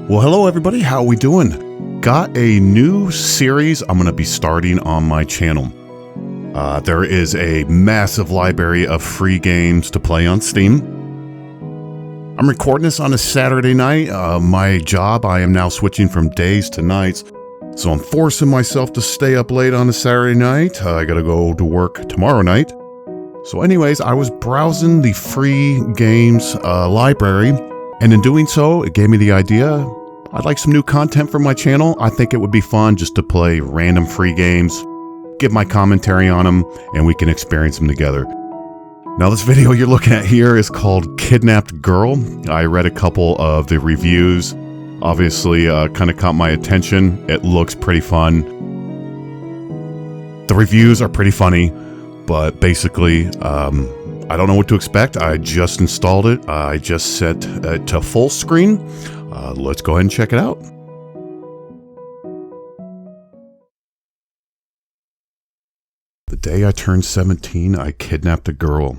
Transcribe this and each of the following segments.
Well, hello everybody, how are we doing? Got a new series I'm going to be starting on my channel. There is a massive library of free games to play on Steam. I'm recording this on a Saturday night. My job, I am now switching from days to nights, so I'm forcing myself to stay up late on a Saturday night. I gotta go to work tomorrow night. So anyways, I was browsing the free games library, and in doing so, it gave me the idea I'd like some new content for my channel. I think it would be fun just to play random free games, give my commentary on them, and we can experience them together. Now, this video you're looking at here is called Kidnapped Girl. I read a couple of the reviews. Obviously, kind of caught my attention. It looks pretty fun. The reviews are pretty funny, but basically, I don't know what to expect. I just installed it. I just set it to full screen. Let's go ahead and check it out. The day I turned 17, I kidnapped a girl.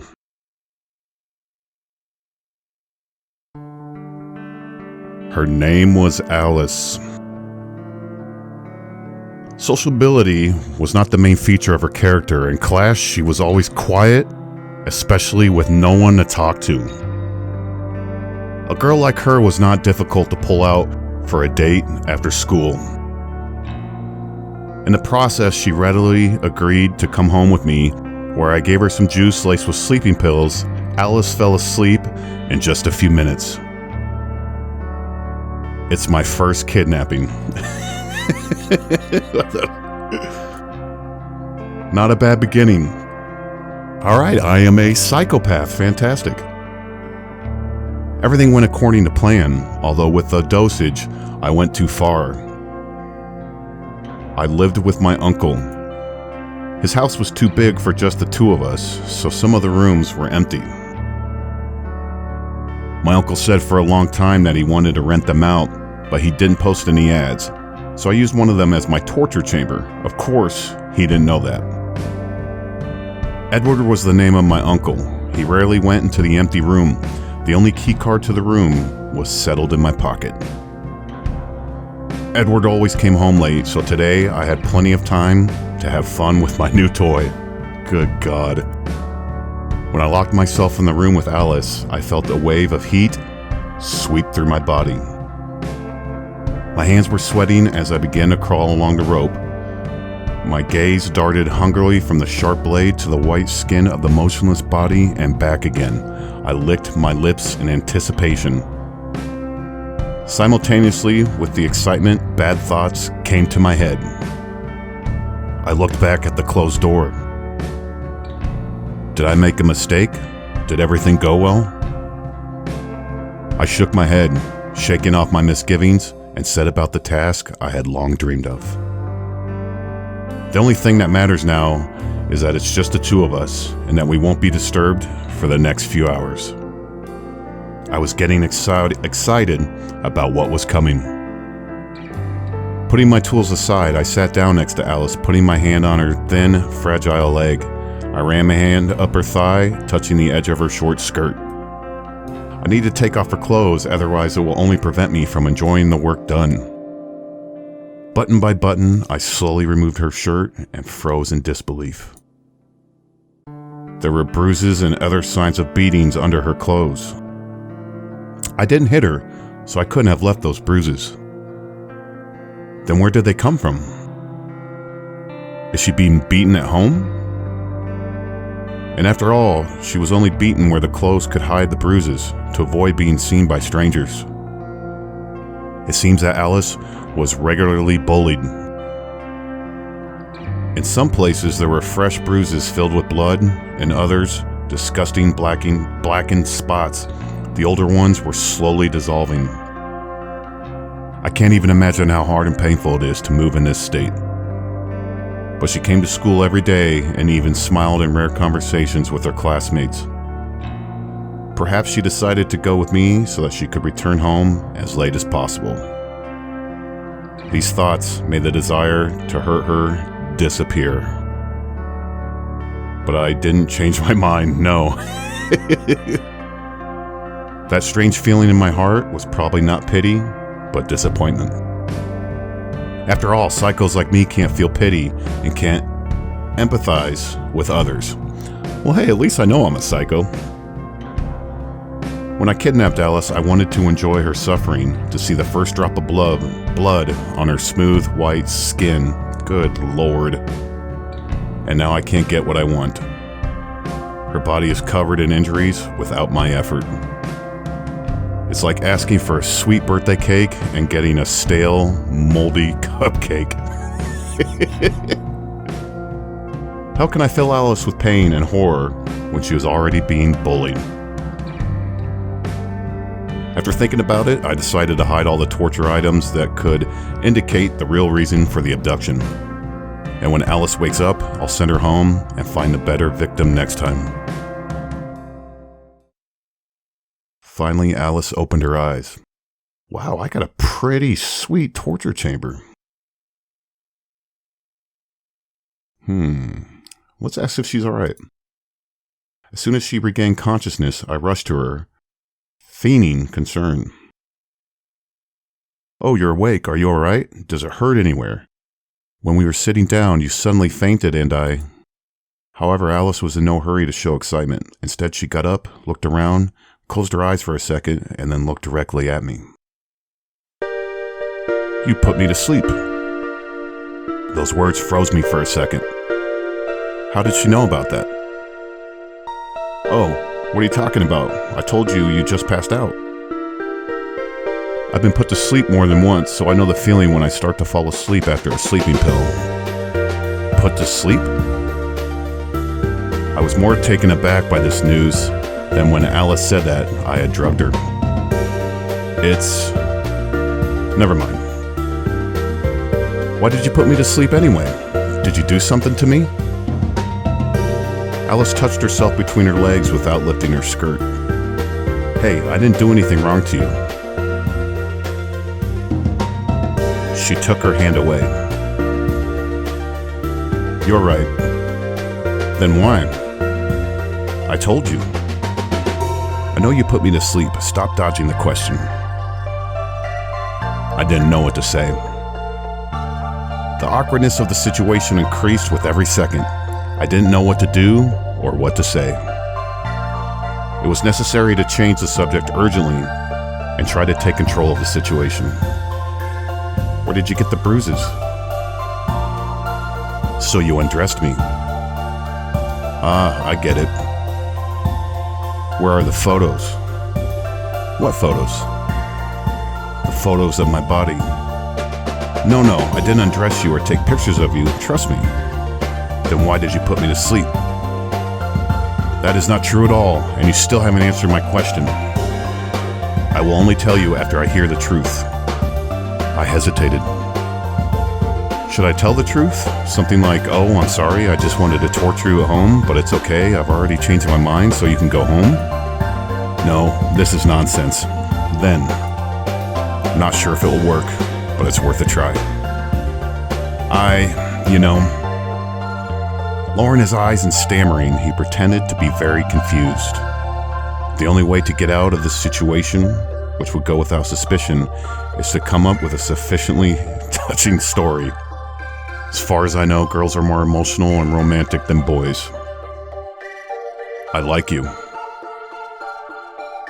Her name was Alice. Sociability was not the main feature of her character. In class, she was always quiet, especially with no one to talk to. A girl like her was not difficult to pull out for a date after school. In the process, she readily agreed to come home with me, where I gave her some juice laced with sleeping pills. Alice fell asleep in just a few minutes. It's my first kidnapping. Not a bad beginning. All right, I am a psychopath. Fantastic. Everything went according to plan, although with the dosage, I went too far. I lived with my uncle. His house was too big for just the two of us, so some of the rooms were empty. My uncle said for a long time that he wanted to rent them out, but he didn't post any ads, so I used one of them as my torture chamber. Of course, he didn't know that. Edward was the name of my uncle. He rarely went into the empty room. The only key card to the room was settled in my pocket. Edward always came home late, so today I had plenty of time to have fun with my new toy. Good God. When I locked myself in the room with Alice, I felt a wave of heat sweep through my body. My hands were sweating as I began to crawl along the rope. My gaze darted hungrily from the sharp blade to the white skin of the motionless body and back again. I licked my lips in anticipation. Simultaneously, with the excitement, bad thoughts came to my head. I looked back at the closed door. Did I make a mistake? Did everything go well? I shook my head, shaking off my misgivings, and set about the task I had long dreamed of. The only thing that matters now is that it's just the two of us, and that we won't be disturbed for the next few hours. I was getting excited about what was coming. Putting my tools aside, I sat down next to Alice, putting my hand on her thin, fragile leg. I ran my hand up her thigh, touching the edge of her short skirt. I need to take off her clothes, otherwise it will only prevent me from enjoying the work done. Button by button, I slowly removed her shirt and froze in disbelief. There were bruises and other signs of beatings under her clothes. I didn't hit her, so I couldn't have left those bruises. Then where did they come from? Is she being beaten at home? And after all, she was only beaten where the clothes could hide the bruises to avoid being seen by strangers. It seems that Alice was regularly bullied. In some places, there were fresh bruises filled with blood, and others, disgusting blackened spots. The older ones were slowly dissolving. I can't even imagine how hard and painful it is to move in this state. But she came to school every day and even smiled in rare conversations with her classmates. Perhaps she decided to go with me so that she could return home as late as possible. These thoughts made the desire to hurt her disappear. But I didn't change my mind, no. That strange feeling in my heart was probably not pity, but disappointment. After all, psychos like me can't feel pity and can't empathize with others. Well, hey, at least I know I'm a psycho. When I kidnapped Alice, I wanted to enjoy her suffering, to see the first drop of blood on her smooth white skin. Good Lord. And now I can't get what I want. Her body is covered in injuries without my effort. It's like asking for a sweet birthday cake and getting a stale, moldy cupcake. How can I fill Alice with pain and horror when she was already being bullied? After thinking about it, I decided to hide all the torture items that could indicate the real reason for the abduction. And when Alice wakes up, I'll send her home and find a better victim next time. Finally, Alice opened her eyes. Wow, I got a pretty sweet torture chamber. Let's ask if she's alright. As soon as she regained consciousness, I rushed to her, feigning concern. Oh, you're awake. Are you alright? Does it hurt anywhere? When we were sitting down, you suddenly fainted and I... However, Alice was in no hurry to show excitement. Instead, she got up, looked around, closed her eyes for a second, and then looked directly at me. You put me to sleep. Those words froze me for a second. How did she know about that? Oh, what are you talking about? I told you you just passed out. I've been put to sleep more than once, so I know the feeling when I start to fall asleep after a sleeping pill. Put to sleep? I was more taken aback by this news than when Alice said that I had drugged her. Never mind. Why did you put me to sleep anyway? Did you do something to me? Alice touched herself between her legs without lifting her skirt. Hey, I didn't do anything wrong to you. She took her hand away. You're right. Then why? I told you. I know you put me to sleep. Stop dodging the question. I didn't know what to say. The awkwardness of the situation increased with every second. I didn't know what to do or what to say. It was necessary to change the subject urgently and try to take control of the situation. Where did you get the bruises? So you undressed me. Ah, I get it. Where are the photos? What photos? The photos of my body. No, I didn't undress you or take pictures of you, trust me. Then why did you put me to sleep? That is not true at all, and you still haven't answered my question. I will only tell you after I hear the truth. I hesitated. Should I tell the truth? Something like, oh, I'm sorry, I just wanted to torture you at home, but it's okay, I've already changed my mind, so you can go home? No, this is nonsense. Then, not sure if it will work, but it's worth a try. Lowering his eyes and stammering, he pretended to be very confused. The only way to get out of this situation, which would go without suspicion, is to come up with a sufficiently touching story. As far as I know, girls are more emotional and romantic than boys. I like you.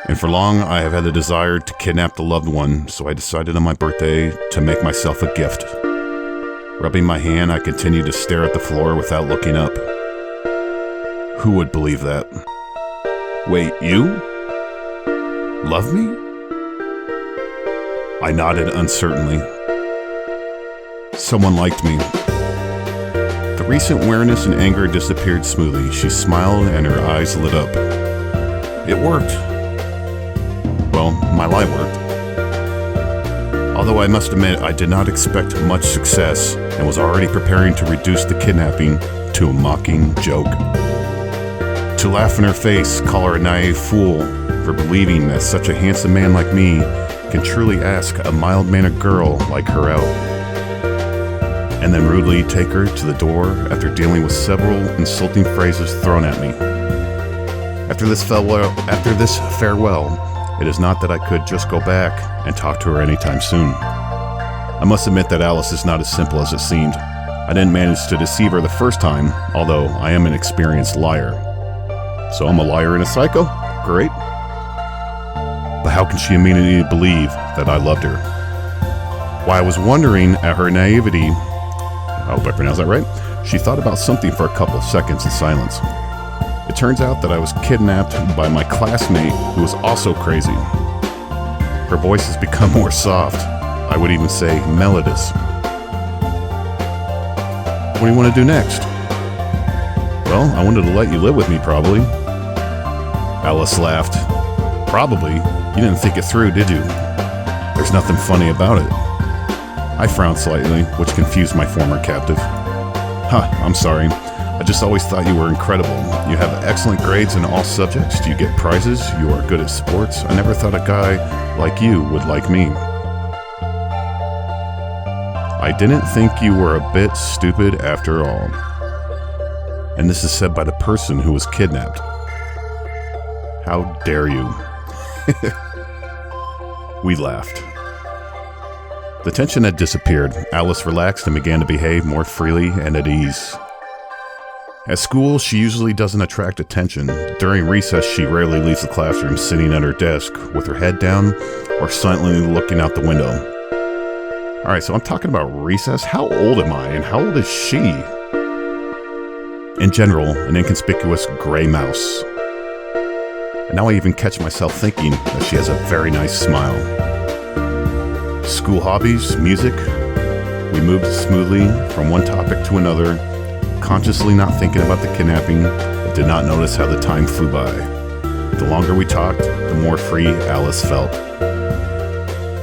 And for long, I have had the desire to kidnap the loved one, so I decided on my birthday to make myself a gift. Rubbing my hand, I continued to stare at the floor without looking up. Who would believe that? Wait, you? Love me? I nodded uncertainly. Someone liked me. The recent weariness and anger disappeared smoothly. She smiled and her eyes lit up. It worked. Well, my lie worked. Although I must admit I did not expect much success and was already preparing to reduce the kidnapping to a mocking joke. To laugh in her face, call her a naive fool for believing that such a handsome man like me can truly ask a mild-mannered girl like her out. And then rudely take her to the door after dealing with several insulting phrases thrown at me. After this farewell, It is not that I could just go back and talk to her anytime soon. I must admit that Alice is not as simple as it seemed. I didn't manage to deceive her the first time, although I am an experienced liar. So I'm a liar and a psycho? Great. But how can she immediately believe that I loved her? While I was wondering at her naivety, I hope I pronounced that right, she thought about something for a couple of seconds in silence. It turns out that I was kidnapped by my classmate who was also crazy. Her voice has become more soft. I would even say melodious. What do you want to do next? Well, I wanted to let you live with me, probably. Alice laughed. Probably? You didn't think it through, did you? There's nothing funny about it. I frowned slightly, which confused my former captive. I'm sorry. I just always thought you were incredible. You have excellent grades in all subjects. You get prizes. You are good at sports. I never thought a guy like you would like me. I didn't think you were a bit stupid after all. And this is said by the person who was kidnapped. How dare you? We laughed. The tension had disappeared. Alice relaxed and began to behave more freely and at ease. At school, she usually doesn't attract attention. During recess, she rarely leaves the classroom, sitting at her desk with her head down or silently looking out the window. Alright, so I'm talking about recess. How old am I and how old is she? In general, an inconspicuous gray mouse. And now I even catch myself thinking that she has a very nice smile. School hobbies, music. We moved smoothly from one topic to another, consciously not thinking about the kidnapping, but did not notice how the time flew by. The longer we talked, the more free Alice felt.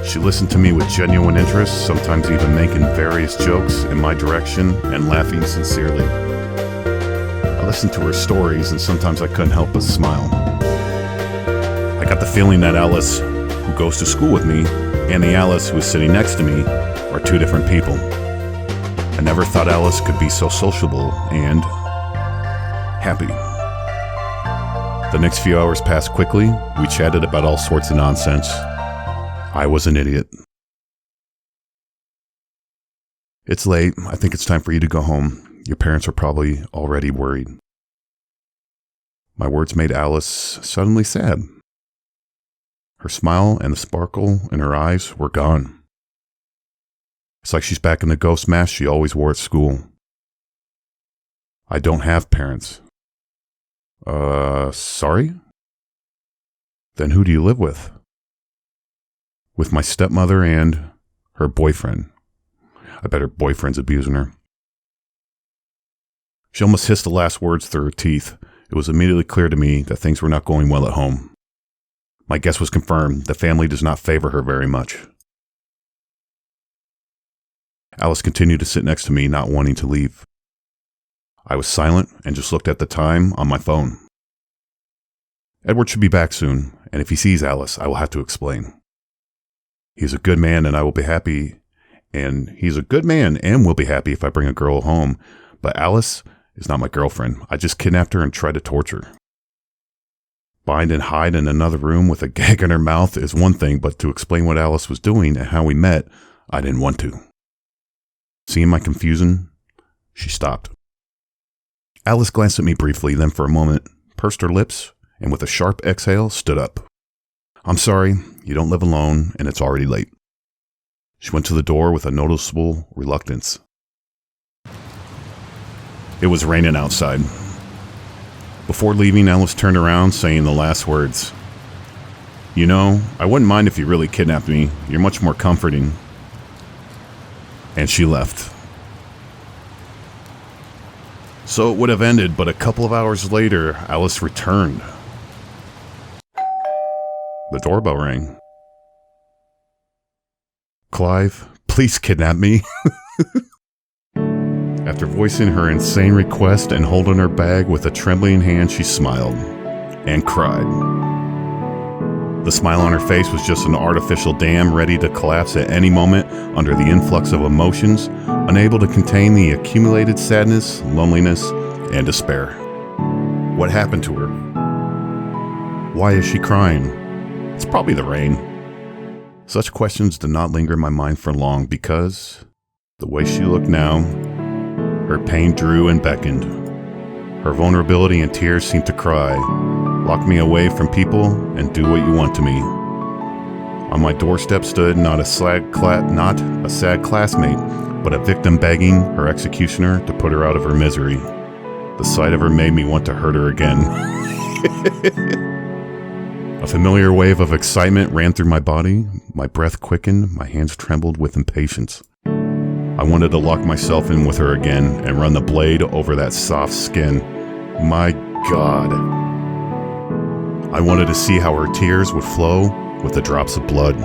She listened to me with genuine interest, sometimes even making various jokes in my direction and laughing sincerely. I listened to her stories and sometimes I couldn't help but smile. I got the feeling that Alice, who goes to school with me, and the Alice who is sitting next to me are two different people. I never thought Alice could be so sociable and happy. The next few hours passed quickly. We chatted about all sorts of nonsense. I was an idiot. It's late. I think it's time for you to go home. Your parents are probably already worried. My words made Alice suddenly sad. Her smile and the sparkle in her eyes were gone. It's like she's back in the ghost mask she always wore at school. I don't have parents. Sorry? Then who do you live with? With my stepmother and her boyfriend. I bet her boyfriend's abusing her. She almost hissed the last words through her teeth. It was immediately clear to me that things were not going well at home. My guess was confirmed. The family does not favor her very much. Alice continued to sit next to me, not wanting to leave. I was silent and just looked at the time on my phone. Edward should be back soon, and if he sees Alice, I will have to explain. He's a good man and will be happy if I bring a girl home, but Alice is not my girlfriend. I just kidnapped her and tried to torture her. Bind and hide in another room with a gag in her mouth is one thing, but to explain what Alice was doing and how we met, I didn't want to. Seeing my confusion, she stopped. Alice glanced at me briefly, then for a moment, pursed her lips, and with a sharp exhale, stood up. I'm sorry, you don't live alone, and it's already late. She went to the door with a noticeable reluctance. It was raining outside. Before leaving, Alice turned around, saying the last words. You know, I wouldn't mind if you really kidnapped me. You're much more comforting. And she left. So it would have ended, but a couple of hours later, Alice returned. The doorbell rang. Clive, please kidnap me. After voicing her insane request and holding her bag with a trembling hand, she smiled and cried. The smile on her face was just an artificial dam ready to collapse at any moment under the influx of emotions, unable to contain the accumulated sadness, loneliness, and despair. What happened to her? Why is she crying? It's probably the rain. Such questions did not linger in my mind for long because the way she looked now, her pain drew and beckoned. Her vulnerability and tears seemed to cry, lock me away from people and do what you want to me. On my doorstep stood not a sad classmate, but a victim begging her executioner to put her out of her misery. The sight of her made me want to hurt her again. A familiar wave of excitement ran through my body. My breath quickened, my hands trembled with impatience. I wanted to lock myself in with her again and run the blade over that soft skin. My God. I wanted to see how her tears would flow with the drops of blood.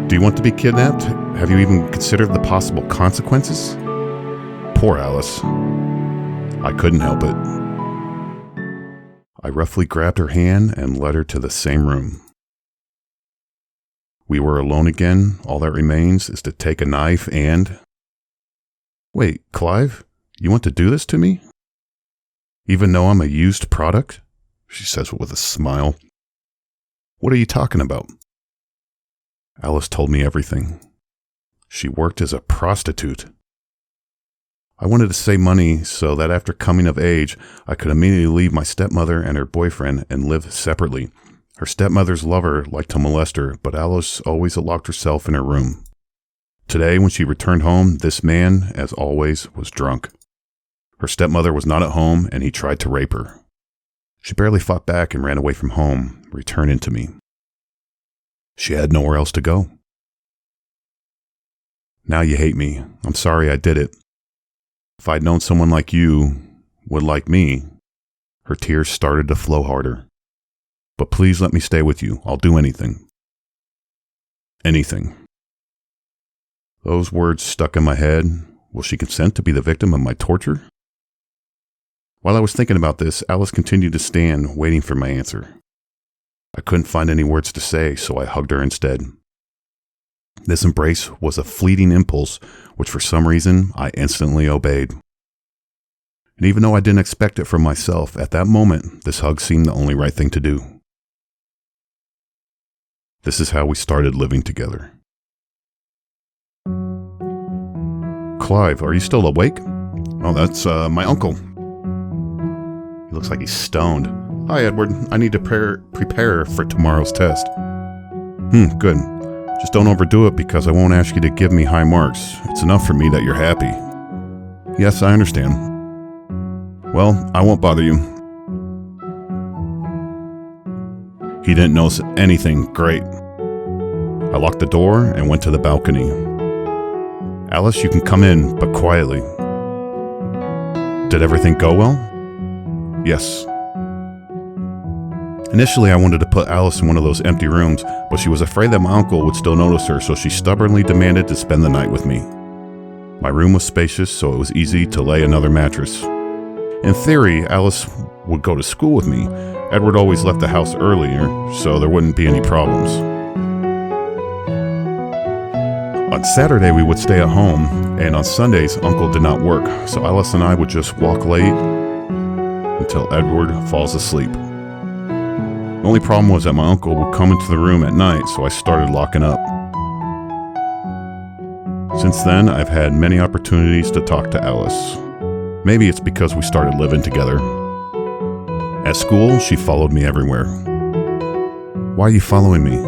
Do you want to be kidnapped? Have you even considered the possible consequences? Poor Alice. I couldn't help it. I roughly grabbed her hand and led her to the same room. We were alone again. All that remains is to take a knife and... Wait, Clive, you want to do this to me? Even though I'm a used product? She says with a smile. What are you talking about? Alice told me everything. She worked as a prostitute. I wanted to save money so that after coming of age, I could immediately leave my stepmother and her boyfriend and live separately. Her stepmother's lover liked to molest her, but Alice always locked herself in her room. Today, when she returned home, this man, as always, was drunk. Her stepmother was not at home, and he tried to rape her. She barely fought back and ran away from home, returning to me. She had nowhere else to go. Now you hate me. I'm sorry I did it. If I'd known someone like you would like me, her tears started to flow harder. But please let me stay with you. I'll do anything. Anything. Those words stuck in my head. Will she consent to be the victim of my torture? While I was thinking about this, Alice continued to stand, waiting for my answer. I couldn't find any words to say, so I hugged her instead. This embrace was a fleeting impulse, which for some reason I instantly obeyed. And even though I didn't expect it from myself, at that moment, this hug seemed the only right thing to do. This is how we started living together. Clive, are you still awake? Oh, that's my uncle. He looks like he's stoned. Hi, Edward. I need to prepare for tomorrow's test. Good. Just don't overdo it because I won't ask you to give me high marks. It's enough for me that you're happy. Yes, I understand. Well, I won't bother you. He didn't notice anything. Great. I locked the door and went to the balcony. Alice, you can come in, but quietly. Did everything go well? Yes. Initially, I wanted to put Alice in one of those empty rooms, but she was afraid that my uncle would still notice her, so she stubbornly demanded to spend the night with me. My room was spacious, so it was easy to lay another mattress. In theory, Alice would go to school with me. Edward always left the house earlier, so there wouldn't be any problems. On Saturday, we would stay at home, and on Sundays, Uncle did not work, so Alice and I would just walk late until Edward falls asleep. The only problem was that my uncle would come into the room at night, so I started locking up. Since then, I've had many opportunities to talk to Alice. Maybe it's because we started living together. At school, she followed me everywhere. Why are you following me?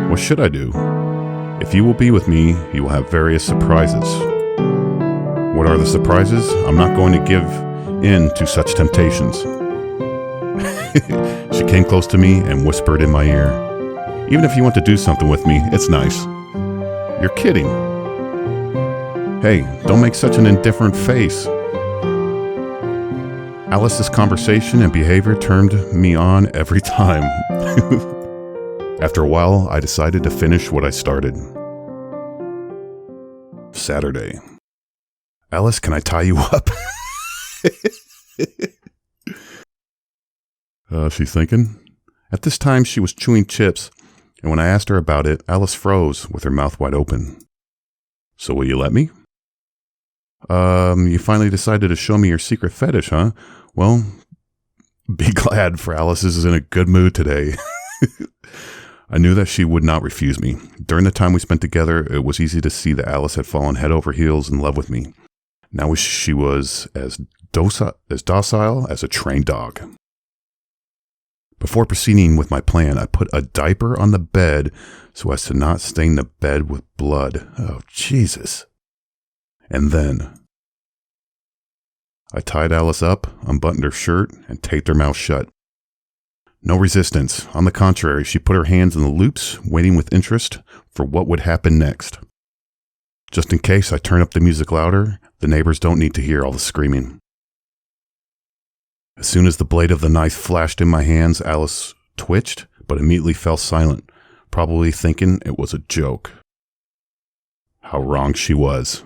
What should I do? If you will be with me, you will have various surprises. What are the surprises? I'm not going to give in to such temptations. She came close to me and whispered in my ear, even if you want to do something with me, it's nice. You're kidding. Hey, don't make such an indifferent face. Alice's conversation and behavior turned me on every time. After a while, I decided to finish what I started. Saturday. Alice, can I tie you up? She's thinking. At this time, she was chewing chips, and when I asked her about it, Alice froze with her mouth wide open. So will you let me? You finally decided to show me your secret fetish, huh? Well, Be glad, for Alice is in a good mood today. I knew that she would not refuse me. During the time we spent together, it was easy to see that Alice had fallen head over heels in love with me. Now she was as docile as a trained dog. Before proceeding with my plan, I put a diaper on the bed so as to not stain the bed with blood. Oh, Jesus. And then I tied Alice up, unbuttoned her shirt, and taped her mouth shut. No resistance. On the contrary, she put her hands in the loops, waiting with interest for what would happen next. Just in case I turn up the music louder, the neighbors don't need to hear all the screaming. As soon as the blade of the knife flashed in my hands, Alice twitched, but immediately fell silent, probably thinking it was a joke. How wrong she was.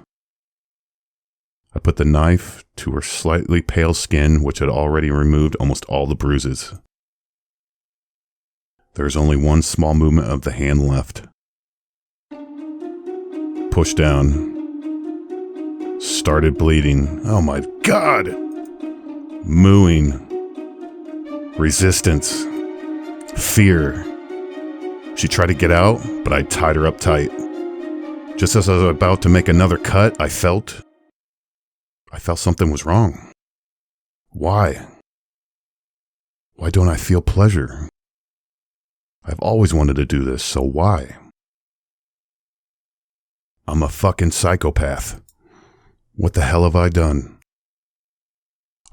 I put the knife to her slightly pale skin, which had already removed almost all the bruises. There is only one small movement of the hand left. Push down. Started bleeding. Oh my God! Mooing. Resistance. Fear. She tried to get out, but I tied her up tight. Just as I was about to make another cut, I felt something was wrong. Why? Why don't I feel pleasure? I've always wanted to do this, so why? I'm a fucking psychopath. What the hell have I done?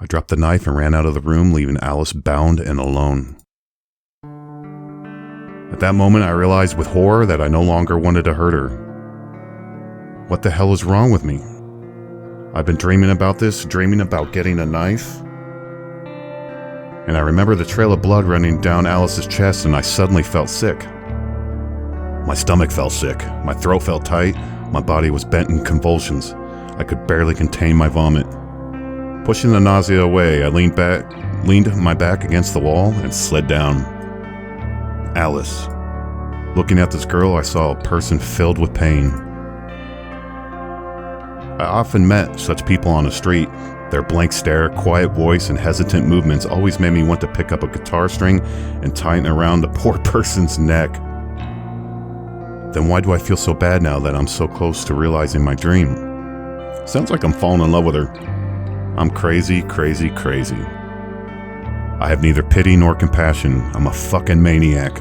I dropped the knife and ran out of the room, leaving Alice bound and alone. At that moment, I realized with horror that I no longer wanted to hurt her. What the hell is wrong with me? I've been dreaming about this, dreaming about getting a knife. And I remember the trail of blood running down Alice's chest, and I suddenly felt sick. My stomach felt sick, my throat felt tight, my body was bent in convulsions. I could barely contain my vomit. Pushing the nausea away, I leaned my back against the wall and slid down. Alice. Looking at this girl, I saw a person filled with pain. I often met such people on the street. Their blank stare, quiet voice, and hesitant movements always made me want to pick up a guitar string and tighten around the poor person's neck. Then why do I feel so bad now that I'm so close to realizing my dream? Sounds like I'm falling in love with her. I'm crazy, crazy, crazy. I have neither pity nor compassion. I'm a fucking maniac.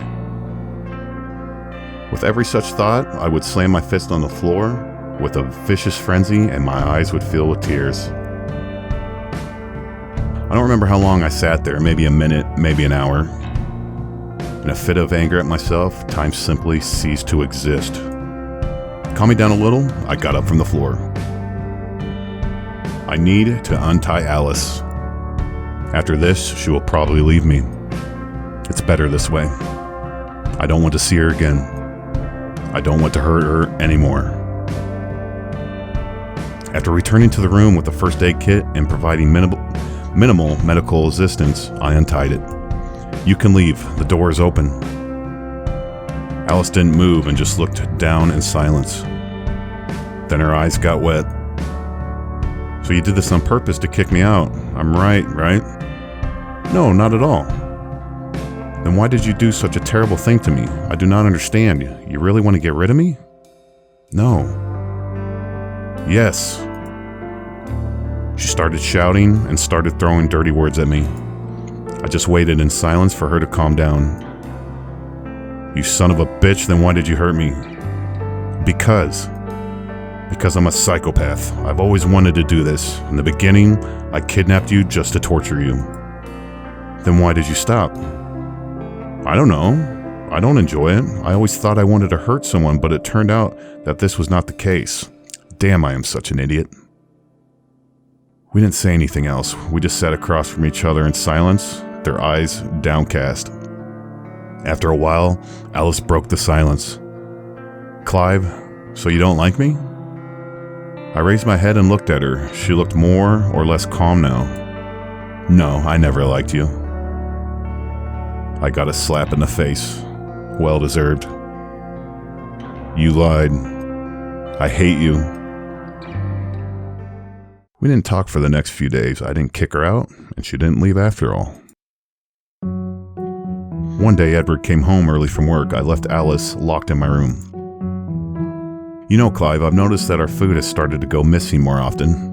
With every such thought, I would slam my fist on the floor with a vicious frenzy, and my eyes would fill with tears. I don't remember how long I sat there, maybe a minute, maybe an hour. In a fit of anger at myself, time simply ceased to exist. Calming down a little, I got up from the floor. I need to untie Alice. After this, she will probably leave me. It's better this way. I don't want to see her again. I don't want to hurt her anymore. After returning to the room with the first aid kit and providing minimal medical assistance, I untied it. You can leave. The door is open. Alice didn't move and just looked down in silence. Then her eyes got wet. So you did this on purpose to kick me out. I'm right? No, not at all. Then why did you do such a terrible thing to me? I do not understand. You really want to get rid of me? No. Yes. She started shouting and started throwing dirty words at me. I just waited in silence for her to calm down. You son of a bitch, then why did you hurt me? Because I'm a psychopath. I've always wanted to do this. In the beginning, I kidnapped you just to torture you. Then why did you stop? I don't know. I don't enjoy it. I always thought I wanted to hurt someone, but it turned out that this was not the case. Damn, I am such an idiot. We didn't say anything else. We just sat across from each other in silence, their eyes downcast. After a while, Alice broke the silence. Clive, so you don't like me? I raised my head and looked at her. She looked more or less calm now. No, I never liked you. I got a slap in the face. Well deserved. You lied. I hate you. We didn't talk for the next few days. I didn't kick her out, and she didn't leave after all. One day, Edward came home early from work. I left Alice locked in my room. You know, Clive, I've noticed that our food has started to go missing more often.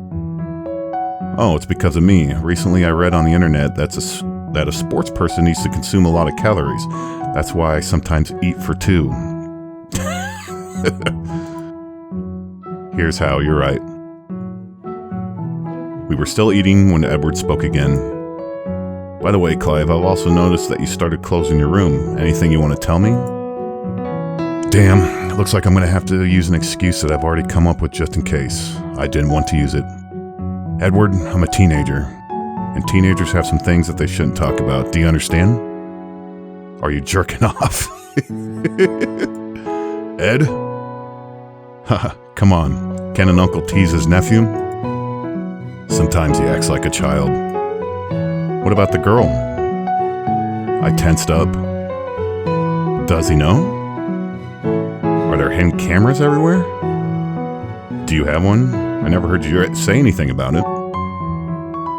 Oh, it's because of me. Recently, I read on the internet that a sports person needs to consume a lot of calories. That's why I sometimes eat for two. Here's how, you're right. We were still eating when Edward spoke again. By the way, Clive, I've also noticed that you started closing your room. Anything you want to tell me? Damn, it looks like I'm going to have to use an excuse that I've already come up with just in case. I didn't want to use it. Edward, I'm a teenager, and teenagers have some things that they shouldn't talk about. Do you understand? Are you jerking off? Ed? Haha, come on. Can an uncle tease his nephew? Sometimes he acts like a child. What about the girl? I tensed up. Does he know? Are there hidden cameras everywhere? Do you have one? I never heard you say anything about it.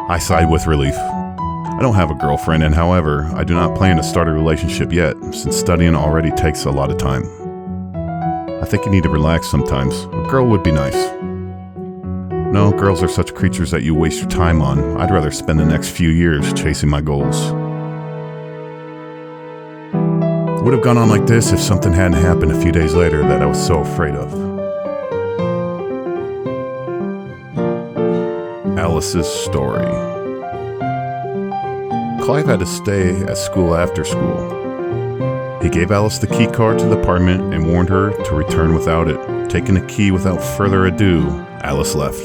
I sighed with relief. I don't have a girlfriend, and however, I do not plan to start a relationship yet, since studying already takes a lot of time. I think you need to relax sometimes. A girl would be nice. No, girls are such creatures that you waste your time on. I'd rather spend the next few years chasing my goals. Would have gone on like this if something hadn't happened a few days later that I was so afraid of. Alice's story. Clive had to stay at school after school. He gave Alice the key card to the apartment and warned her to return without it. Taking the key without further ado, Alice left.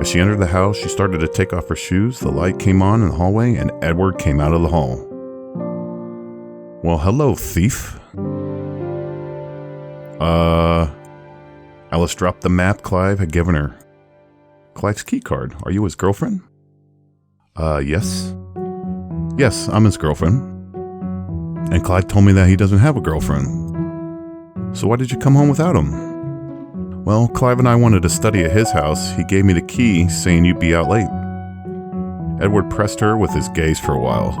As she entered the house, she started to take off her shoes. The light came on in the hallway and Edward came out of the hall. Well, hello, thief. Alice dropped the map Clive had given her. Clive's key card. Are you his girlfriend? Yes. Yes, I'm his girlfriend. And Clive told me that he doesn't have a girlfriend. So why did you come home without him? Well, Clive and I wanted to study at his house. He gave me the key, saying you'd be out late. Edward pressed her with his gaze for a while.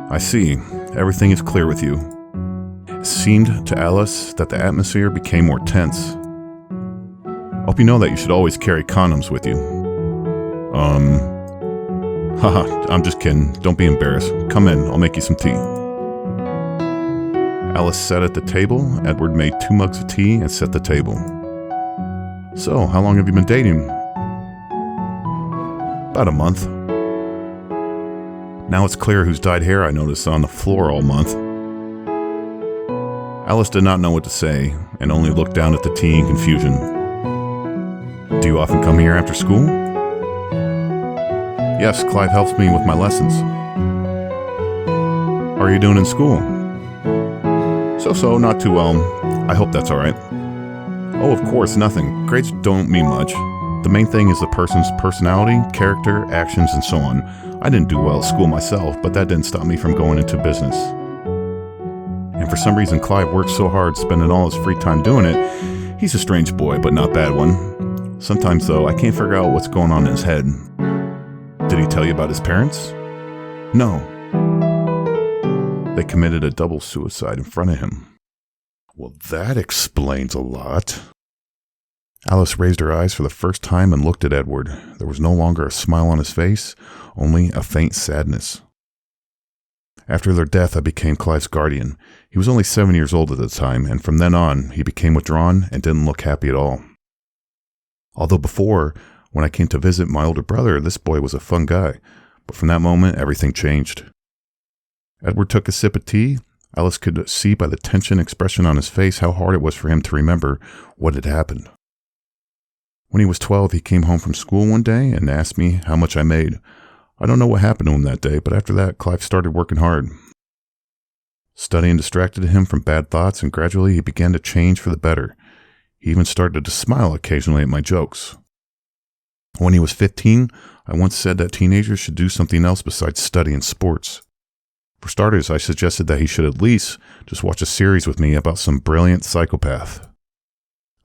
I see. Everything is clear with you. It seemed to Alice that the atmosphere became more tense. Hope you know that you should always carry condoms with you. Haha, I'm just kidding. Don't be embarrassed. Come in, I'll make you some tea. Alice sat at the table. Edward made 2 mugs of tea and set the table. So, how long have you been dating? About a month. Now it's clear whose dyed hair I noticed on the floor all month. Alice did not know what to say and only looked down at the tea in confusion. Do you often come here after school? Yes, Clive helps me with my lessons. How are you doing in school? So, not too well. I hope that's alright. Oh, of course, nothing. Grades don't mean much. The main thing is the person's personality, character, actions, and so on. I didn't do well at school myself, but that didn't stop me from going into business. And for some reason, Clive works so hard, spending all his free time doing it. He's a strange boy, but not bad one. Sometimes, though, I can't figure out what's going on in his head. Did he tell you about his parents? No. They committed a double suicide in front of him. Well, that explains a lot. Alice raised her eyes for the first time and looked at Edward. There was no longer a smile on his face, only a faint sadness. After their death, I became Clive's guardian. He was only 7 years old at the time, and from then on, he became withdrawn and didn't look happy at all. Although before, when I came to visit my older brother, this boy was a fun guy, but from that moment, everything changed. Edward took a sip of tea. Alice could see by the tension expression on his face how hard it was for him to remember what had happened. When he was 12, he came home from school one day and asked me how much I made. I don't know what happened to him that day, but after that, Clive started working hard. Studying distracted him from bad thoughts, and gradually he began to change for the better. He even started to smile occasionally at my jokes. When he was 15, I once said that teenagers should do something else besides study and sports. For starters, I suggested that he should at least just watch a series with me about some brilliant psychopath.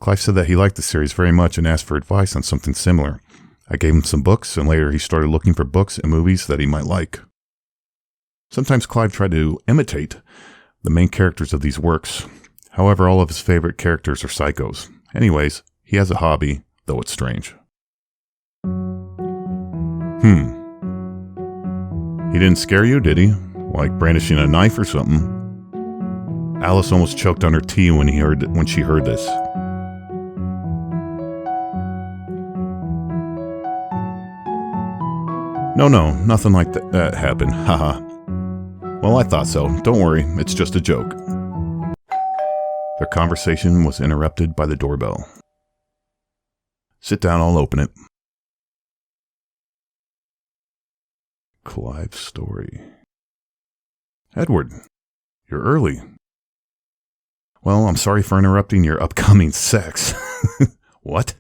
Clive said that he liked the series very much and asked for advice on something similar. I gave him some books, and later he started looking for books and movies that he might like. Sometimes Clive tried to imitate the main characters of these works. However, all of his favorite characters are psychos. Anyways, he has a hobby, though it's strange. He didn't scare you, did he? Like brandishing a knife or something? Alice almost choked on her tea when she heard this. No, nothing like that happened. Haha. Well, I thought so. Don't worry, it's just a joke. Their conversation was interrupted by the doorbell. Sit down, I'll open it. Clive's story. Edward, you're early. Well, I'm sorry for interrupting your upcoming sex. What?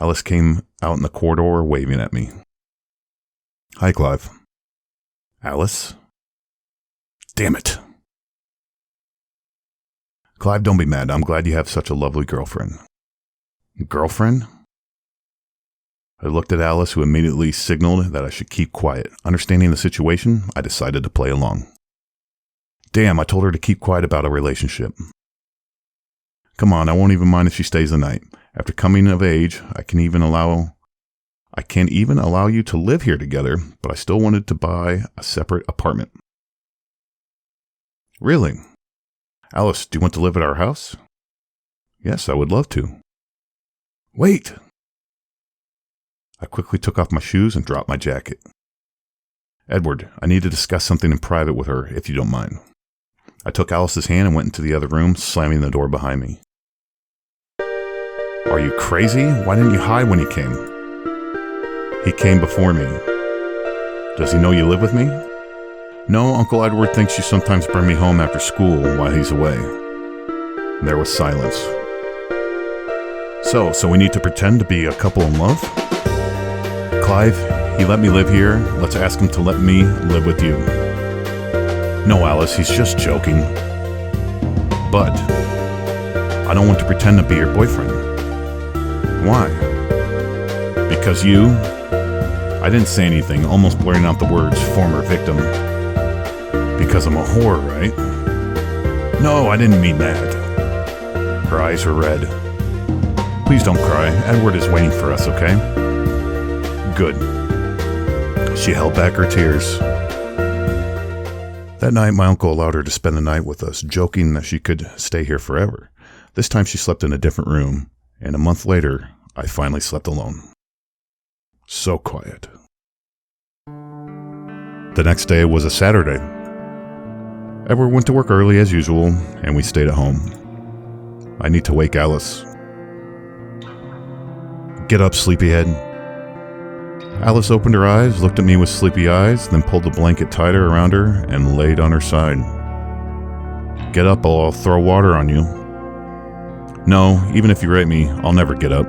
Alice came out in the corridor waving at me. Hi, Clive. Alice? Damn it. Clive, don't be mad. I'm glad you have such a lovely girlfriend. Girlfriend? I looked at Alice, who immediately signaled that I should keep quiet. Understanding the situation, I decided to play along. Damn, I told her to keep quiet about a relationship. Come on, I won't even mind if she stays the night. After coming of age, I can even allow you to live here together, but I still wanted to buy a separate apartment. Really? Alice, do you want to live at our house? Yes, I would love to. Wait! I quickly took off my shoes and dropped my jacket. Edward, I need to discuss something in private with her, if you don't mind. I took Alice's hand and went into the other room, slamming the door behind me. Are you crazy? Why didn't you hide when he came? He came before me. Does he know you live with me? No, Uncle Edward thinks you sometimes bring me home after school while he's away. There was silence. So we need to pretend to be a couple in love? Clive, he let me live here. Let's ask him to let me live with you. No, Alice, he's just joking. But I don't want to pretend to be your boyfriend. Why? Because I didn't say anything, almost blurting out the words, former victim. Because I'm a whore, right? No, I didn't mean that. Her eyes were red. Please don't cry. Edward is waiting for us, okay? Good. She held back her tears. That night, my uncle allowed her to spend the night with us, joking that she could stay here forever. This time she slept in a different room, and a month later, I finally slept alone. So quiet. The next day was a Saturday. Edward went to work early as usual, and we stayed at home. I need to wake Alice. Get up, sleepyhead. Alice opened her eyes, looked at me with sleepy eyes, then pulled the blanket tighter around her and laid on her side. Get up, or I'll throw water on you. No, even if you rape me, I'll never get up.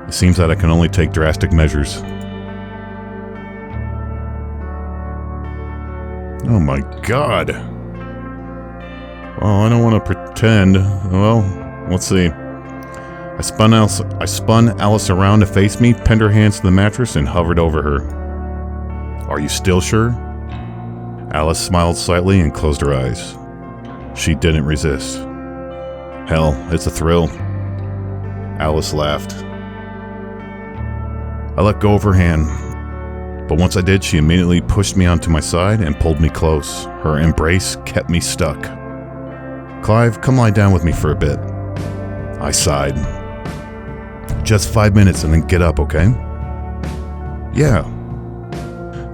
It seems that I can only take drastic measures. Oh my God. Well, I don't want to pretend. Well, let's see. I spun Alice around to face me, pinned her hands to the mattress, and hovered over her. Are you still sure? Alice smiled slightly and closed her eyes. She didn't resist. Hell, it's a thrill. Alice laughed. I let go of her hand, but once I did, she immediately pushed me onto my side and pulled me close. Her embrace kept me stuck. Clive, come lie down with me for a bit. I sighed. Just 5 minutes and then get up, okay? Yeah.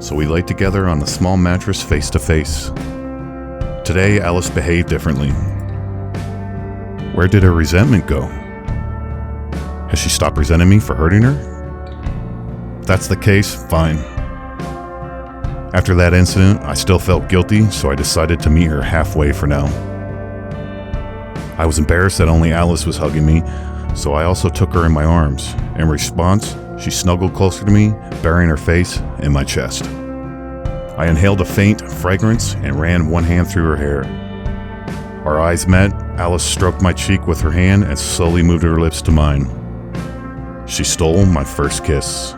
So we lay together on the small mattress face to face. Today, Alice behaved differently. Where did her resentment go? Has she stopped resenting me for hurting her? If that's the case, fine. After that incident, I still felt guilty, so I decided to meet her halfway for now. I was embarrassed that only Alice was hugging me, so I also took her in my arms. In response, she snuggled closer to me, burying her face in my chest. I inhaled a faint fragrance and ran one hand through her hair. Our eyes met. Alice stroked my cheek with her hand and slowly moved her lips to mine. She stole my first kiss.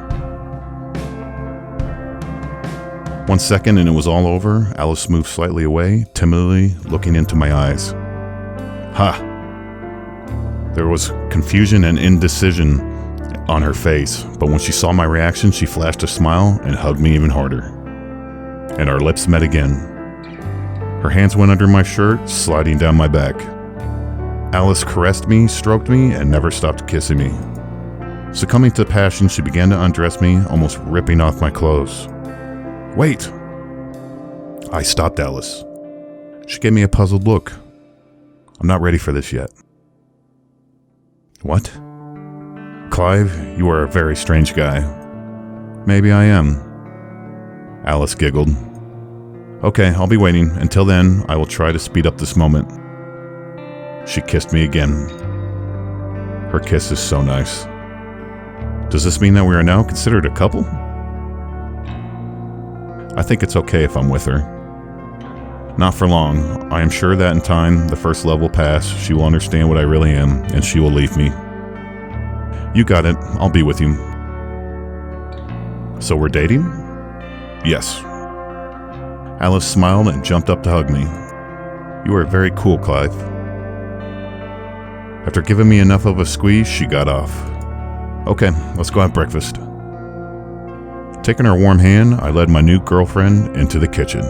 1 second and it was all over. Alice moved slightly away, timidly looking into my eyes. Ha! There was confusion and indecision on her face, but when she saw my reaction, she flashed a smile and hugged me even harder. And our lips met again. Her hands went under my shirt, sliding down my back. Alice caressed me, stroked me, and never stopped kissing me. Succumbing to passion, she began to undress me, almost ripping off my clothes. Wait! I stopped Alice. She gave me a puzzled look. I'm not ready for this yet. What? Clive, you are a very strange guy. Maybe I am. Alice giggled. Okay, I'll be waiting. Until then, I will try to speed up this moment. She kissed me again. Her kiss is so nice. Does this mean that we are now considered a couple? I think it's okay if I'm with her. Not for long. I am sure that in time, the first love will pass, she will understand what I really am, and she will leave me. You got it. I'll be with you. So we're dating? Yes. Alice smiled and jumped up to hug me. You are very cool, Clive. After giving me enough of a squeeze, she got off. Okay, let's go have breakfast. Taking her warm hand, I led my new girlfriend into the kitchen.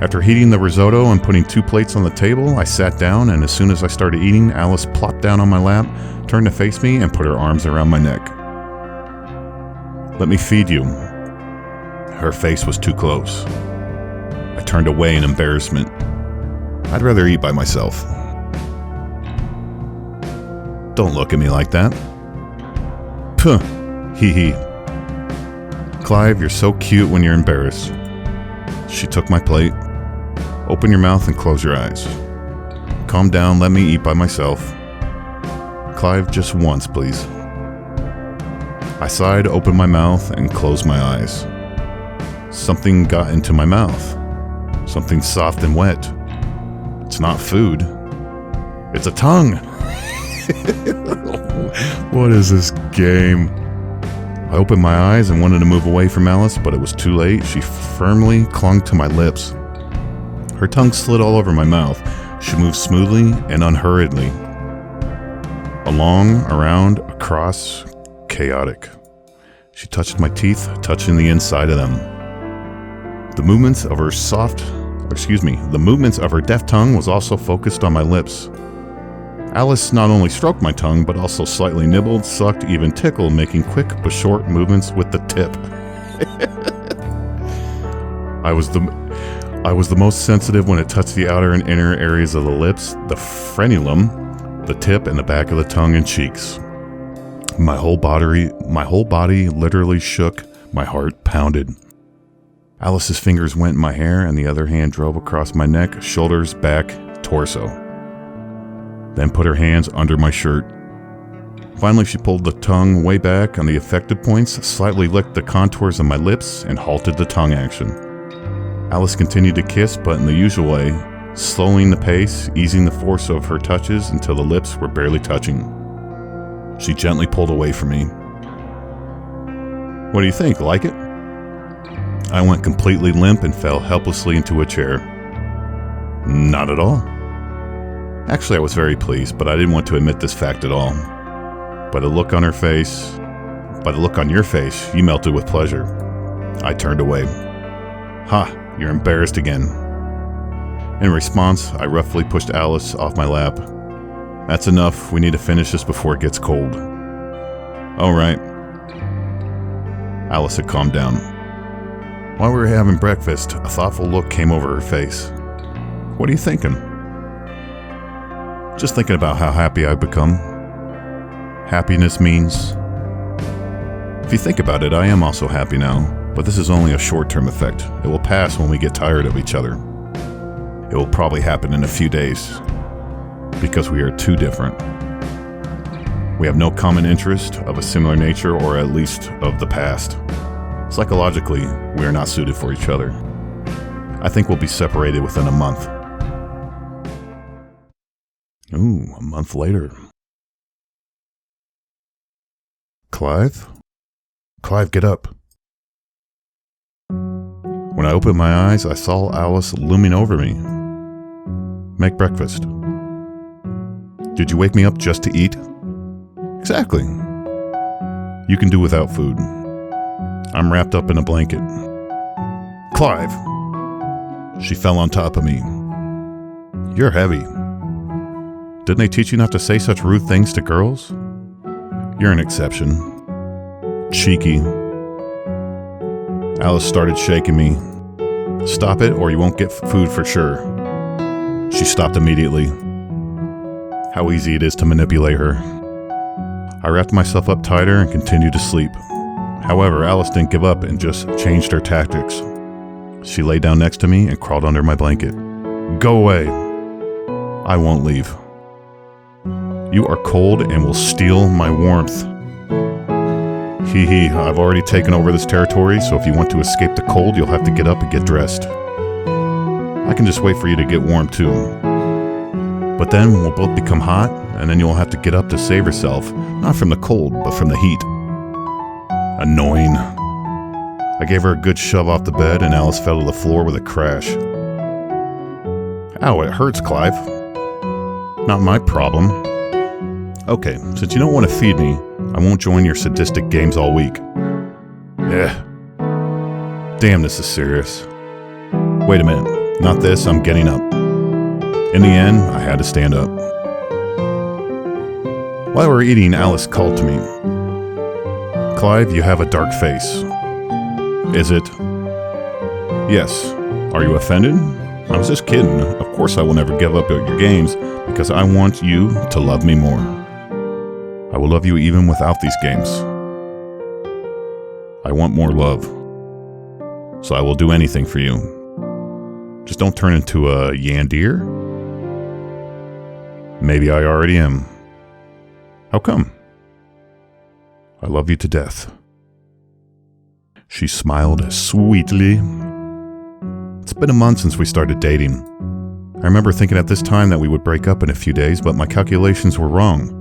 After heating the risotto and putting 2 plates on the table, I sat down, and as soon as I started eating, Alice plopped down on my lap, turned to face me, and put her arms around my neck. Let me feed you. Her face was too close. I turned away in embarrassment. I'd rather eat by myself. Don't look at me like that. Puh, hee hee. Clive, you're so cute when you're embarrassed. She took my plate. Open your mouth and close your eyes. Calm down, let me eat by myself. Clive, just once, please. I sighed, opened my mouth, and closed my eyes. Something got into my mouth. Something soft and wet. It's not food. It's a tongue. What is this game? I opened my eyes and wanted to move away from Alice, but it was too late. She firmly clung to my lips. Her tongue slid all over my mouth. She moved smoothly and unhurriedly. Along, around, across, chaotic. She touched my teeth, touching the inside of them. The movements of her deft tongue was also focused on my lips. Alice not only stroked my tongue, but also slightly nibbled, sucked, even tickled, making quick but short movements with the tip. I was the most sensitive when it touched the outer and inner areas of the lips, the frenulum, the tip, and the back of the tongue and cheeks. My whole body literally shook, my heart pounded. Alice's fingers went in my hair, and the other hand drove across my neck, shoulders, back, torso. Then put her hands under my shirt. Finally, she pulled the tongue way back on the affected points, slightly licked the contours of my lips, and halted the tongue action. Alice continued to kiss, but in the usual way, slowing the pace, easing the force of her touches until the lips were barely touching. She gently pulled away from me. What do you think, like it? I went completely limp and fell helplessly into a chair. Not at all. Actually, I was very pleased, but I didn't want to admit this fact at all. By the look on your face, you melted with pleasure. I turned away. Ha, you're embarrassed again. In response, I roughly pushed Alice off my lap. That's enough, we need to finish this before it gets cold. All right. Alice had calmed down. While we were having breakfast, a thoughtful look came over her face. What are you thinking? Just thinking about how happy I've become. Happiness means... If you think about it, I am also happy now, but this is only a short-term effect. It will pass when we get tired of each other. It will probably happen in a few days, because we are too different. We have no common interest of a similar nature, or at least of the past. Psychologically, we are not suited for each other. I think we'll be separated within a month. Ooh, a month later. Clive? Clive, get up. When I opened my eyes, I saw Alice looming over me. Make breakfast. Did you wake me up just to eat? Exactly. You can do without food. I'm wrapped up in a blanket. Clive. She fell on top of me. You're heavy. Didn't they teach you not to say such rude things to girls? You're an exception. Cheeky. Alice started shaking me. Stop it or you won't get food for sure. She stopped immediately. How easy it is to manipulate her. I wrapped myself up tighter and continued to sleep. However, Alice didn't give up and just changed her tactics. She lay down next to me and crawled under my blanket. Go away. I won't leave. You are cold and will steal my warmth. Hee hee, I've already taken over this territory, so if you want to escape the cold, you'll have to get up and get dressed. I can just wait for you to get warm too. But then we'll both become hot, and then you'll have to get up to save yourself, not from the cold, but from the heat. Annoying. I gave her a good shove off the bed, and Alice fell to the floor with a crash. Ow, it hurts, Clive. Not my problem. Okay, since you don't want to feed me, I won't join your sadistic games all week. Damn, this is serious. Wait a minute. Not this, I'm getting up. In the end, I had to stand up. While we were eating, Alice called to me. Clive, you have a dark face. Is it? Yes. Are you offended? I was just kidding. Of course I will never give up your games because I want you to love me more. I will love you even without these games. I want more love. So I will do anything for you. Just don't turn into a yandeer. Maybe I already am. How come? I love you to death. She smiled sweetly. It's been a month since we started dating. I remember thinking at this time that we would break up in a few days, but my calculations were wrong.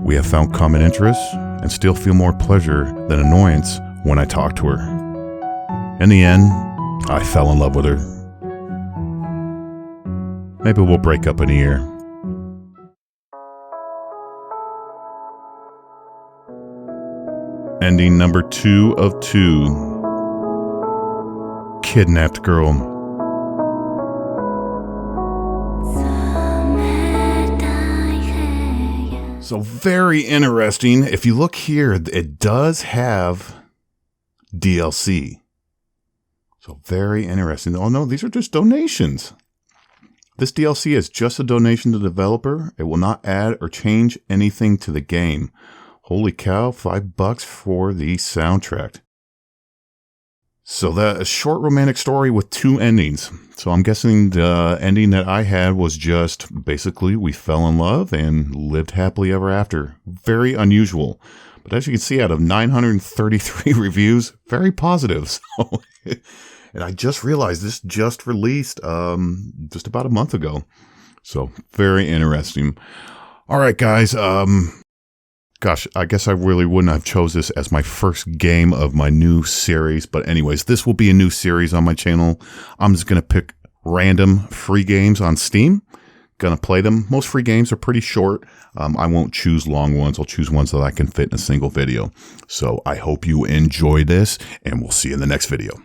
We have found common interests and still feel more pleasure than annoyance when I talk to her. In the end, I fell in love with her. Maybe we'll break up in a year. Ending number 2 of 2. Kidnapped girl. So very interesting. If you look here, it does have DLC. So very interesting. Oh no, these are just donations. This DLC is just a donation to the developer. It will not add or change anything to the game. Holy cow, $5 for the soundtrack. So that a short romantic story with 2 endings. So I'm guessing the ending that I had was just basically we fell in love and lived happily ever after. Very unusual. But as you can see, out of 933 reviews, very positive. So, and I just realized this just released just about a month ago. So very interesting. All right, guys. Gosh, I guess I really wouldn't have chose this as my first game of my new series. But anyways, this will be a new series on my channel. I'm just going to pick random free games on Steam. Going to play them. Most free games are pretty short. I won't choose long ones. I'll choose ones that I can fit in a single video. So I hope you enjoy this, and we'll see you in the next video.